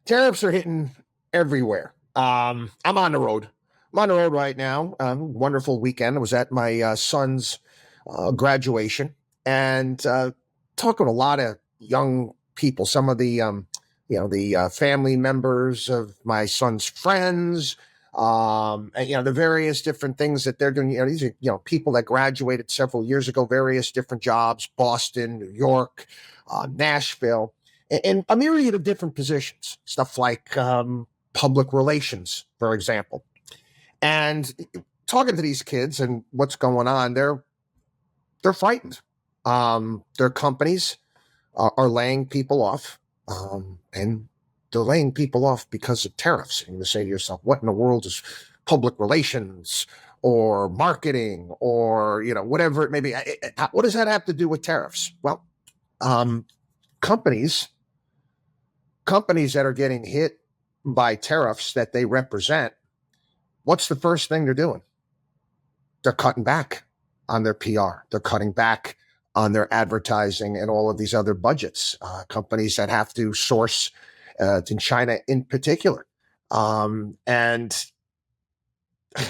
Tariffs are hitting everywhere. I'm on the road. I'm on the road right now. Wonderful weekend. I was at my son's graduation and talking to a lot of young people. Some of the family members of my son's friends. And the various different things that they're doing. These are people that graduated several years ago. Various different jobs: Boston, New York, Nashville in a myriad of different positions, stuff like public relations, for example. And talking to these kids and what's going on, they're frightened. Their companies are laying people off, and they're laying people off because of tariffs. And you say to yourself, "What in the world is public relations or marketing or whatever it may be? What does that have to do with tariffs?" Well, um, companies companies that are getting hit by tariffs that they represent, what's the first thing they're doing? They're cutting back on their PR. They're cutting back on their advertising and all of these other budgets. Companies that have to source in China in particular. And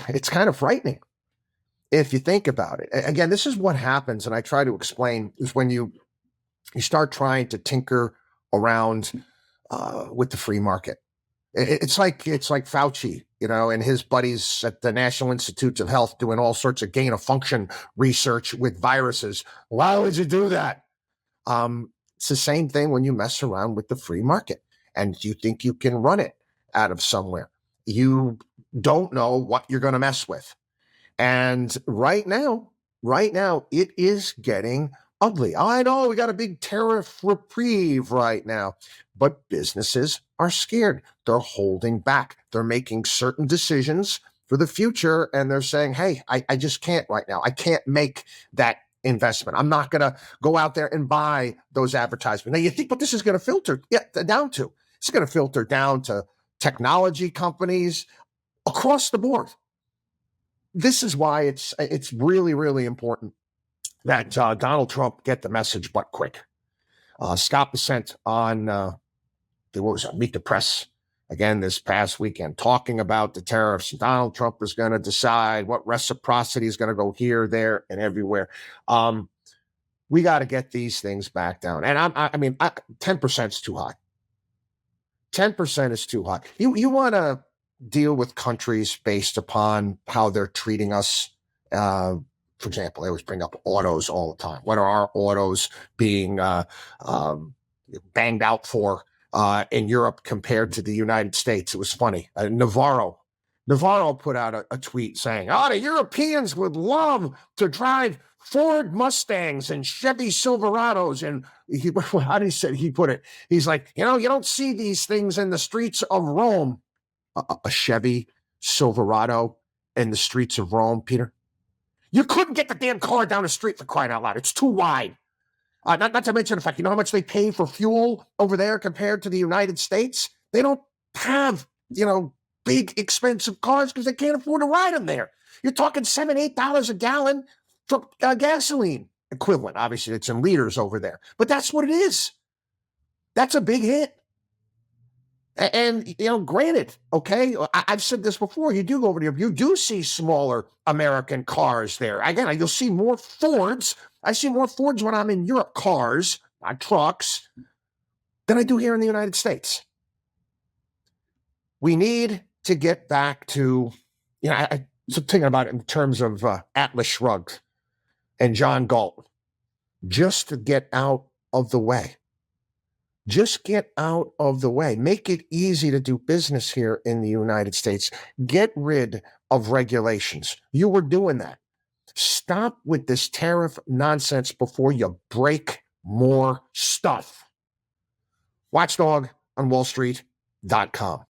it's kind of frightening if you think about it. Again, this is what happens, and I try to explain, is when you start trying to tinker around with the free market. It's like Fauci, and his buddies at the National Institutes of Health doing all sorts of gain of function research with viruses. Why would you do that? It's the same thing when you mess around with the free market and you think you can run it out of somewhere. You don't know what you're going to mess with. And right now, it is getting ugly. I know we got a big tariff reprieve right now, but businesses are scared. They're holding back. They're making certain decisions for the future, and they're saying, hey, I just can't right now. I can't make that investment. I'm not going to go out there and buy those advertisements. Now, you think what this is going to filter down to? It's going to filter down to technology companies across the board. This is why it's really, really important that Donald Trump get the message, but quick. Scott Bessent on Meet the Press again this past weekend, talking about the tariffs. Donald Trump is going to decide what reciprocity is going to go here, there, and everywhere. We got to get these things back down. And I mean, 10% is too high. 10% is too high. You want to deal with countries based upon how they're treating us. For example, they always bring up autos all the time. What are our autos being banged out for in Europe compared to the United States? It was funny. Navarro put out a tweet saying, the Europeans would love to drive Ford Mustangs and Chevy Silverados. And how did he put it? He's like, you don't see these things in the streets of Rome. A Chevy Silverado in the streets of Rome, Peter? You couldn't get the damn car down the street, for crying out loud. It's too wide. Not to mention the fact, you know how much they pay for fuel over there compared to the United States? They don't have, big expensive cars because they can't afford to ride them there. You're talking $7, $8 a gallon for gasoline equivalent. Obviously, it's in liters over there. But that's what it is. That's a big hit. And, granted, okay, I've said this before, you do go over there, you do see smaller American cars there. Again, you'll see more Fords. I see more Fords when I'm in Europe, cars, not trucks, than I do here in the United States. We need to get back to, I'm thinking about it in terms of Atlas Shrugged and John Galt, just to get out of the way. Just get out of the way. Make it easy to do business here in the United States. Get rid of regulations. You were doing that. Stop with this tariff nonsense before you break more stuff. Watchdog on wallstreet.com.